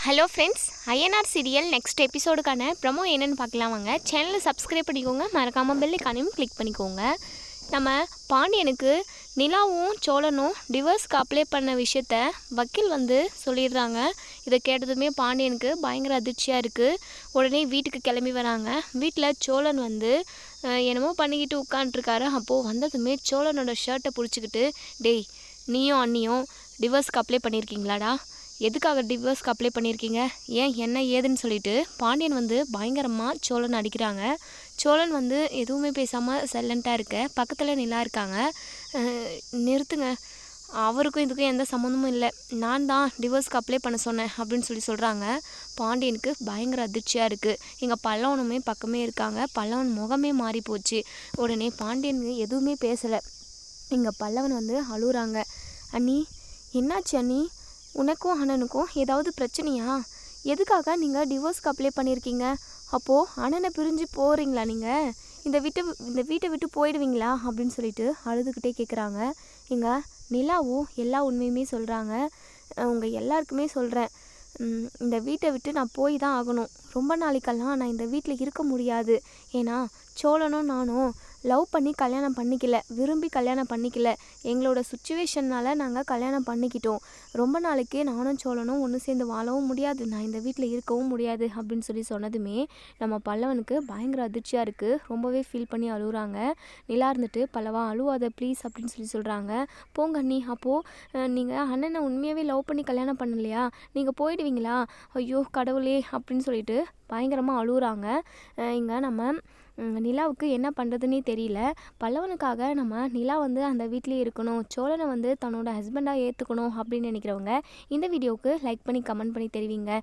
Hello friends, INR serial next எபிசோடுக்கான promo என்னென்னு பார்க்கலாம் வாங்க. சேனலை சப்ஸ்கிரைப் பண்ணிக்கோங்க, மறக்காமல் பெல் ஐகானையும் கிளிக் பண்ணிக்கோங்க. நம்ம பாண்டியனுக்கு நிலாவும் சோழனும் டிவோர்ஸ்க்கு அப்ளை பண்ண விஷயத்த வக்கீல் சொல்லிடுறாங்க. இதை கேட்டதுமே பாண்டியனுக்கு பயங்கர அதிர்ச்சியாக இருக்குது. உடனே வீட்டுக்கு கிளம்பி வராங்க. வீட்டில் சோழன் என்னமோ பண்ணிக்கிட்டு உட்காண்ட்ருக்காரு. அப்போது வந்ததுமே சோழனோட ஷர்ட்டை பிடிச்சிக்கிட்டு, டேய் நீயும் அண்ணியும் டிவோர்ஸ்க்கு அப்ளை பண்ணியிருக்கீங்களாடா, எதுக்காக டிவோர்ஸ்க்கு அப்ளை பண்ணியிருக்கீங்க, ஏன் என்ன ஏதுன்னு சொல்லிட்டு பாண்டியன் பயங்கரமாக சோழன் அடிக்கிறாங்க. சோழன் எதுவுமே பேசாமல் சைலண்ட்டாக இருக்க, பக்கத்தில் நிலா இருக்காங்க. நிறுத்துங்க, அவருக்கும் இதுக்கும் எந்த சம்மந்தமும் இல்லை, நான் தான் டிவோர்ஸ்க்கு அப்ளை பண்ண சொன்னேன் அப்படின்னு சொல்கிறாங்க. பாண்டியனுக்கு பயங்கர அதிர்ச்சியாக இருக்குது. எங்கள் பல்லவனுமே பக்கமே இருக்காங்க. பல்லவன் முகமே மாறி போச்சு. உடனே பாண்டியன் எதுவுமே பேசலை. எங்கள் பல்லவன் அழுகுறாங்க. அண்ணி என்னாச்சு அண்ணி, உனக்கும் அண்ணனுக்கும் ஏதாவது பிரச்சனையா, எதுக்காக நீங்கள் டிவோர்ஸ்க்கு அப்ளை பண்ணியிருக்கீங்க, அப்போது அண்ணனை பிரிஞ்சு போகிறீங்களா, நீங்கள் இந்த வீட்டை விட்டு போயிடுவீங்களா அப்படின்னு சொல்லிட்டு அழுதுகிட்டே கேட்குறாங்க. எங்கள் நிலாவும் எல்லா உண்மையுமே சொல்கிறாங்க. உங்கள் எல்லாருக்குமே சொல்கிறேன், இந்த வீட்டை விட்டு நான் போய் தான் ஆகணும். ரொம்ப நாளைக்கெல்லாம் நான் இந்த வீட்டில் இருக்க முடியாது. ஏன்னா சோழனும் நானும் லவ் பண்ணி கல்யாணம் பண்ணிக்கல, விரும்பி கல்யாணம் பண்ணிக்கல, எங்களோட சுச்சுவேஷன்னால் நாங்கள் கல்யாணம் பண்ணிக்கிட்டோம். ரொம்ப நாளைக்கு நானும் சோழனும் ஒன்று சேர்ந்து வாழவும் முடியாது, நான் இந்த வீட்டில் இருக்கவும் முடியாது அப்படின்னு சொன்னதுமே நம்ம பல்லவனுக்கு பயங்கர அதிர்ச்சியாக இருக்குது. ரொம்பவே ஃபீல் பண்ணி அழுகுறாங்க. நிலா பல்லவா அழுவாத ப்ளீஸ் அப்படின்னு சொல்கிறாங்க. போங்க அண்ணி, அப்போது நீங்கள் அண்ணனை உண்மையாகவே லவ் பண்ணி கல்யாணம் பண்ணலையா, நீங்கள் போயிடுவீங்களா, ஐயோ கடவுளே அப்படின்னு சொல்லிட்டு பயங்கரமாக அழுகுறாங்க. இங்கே நம்ம நிலாவுக்கு என்ன பண்ணுறதுன்னே தெரியல. பல்லவனுக்காக நம்ம நிலா அந்த வீட்டிலே இருக்கணும், சோழனை தன்னோட ஹஸ்பண்டாக ஏற்றுக்கணும் அப்படின்னு நினைக்கிறவங்க இந்த வீடியோவுக்கு லைக் பண்ணி கமெண்ட் பண்ணி தெரிவிங்க.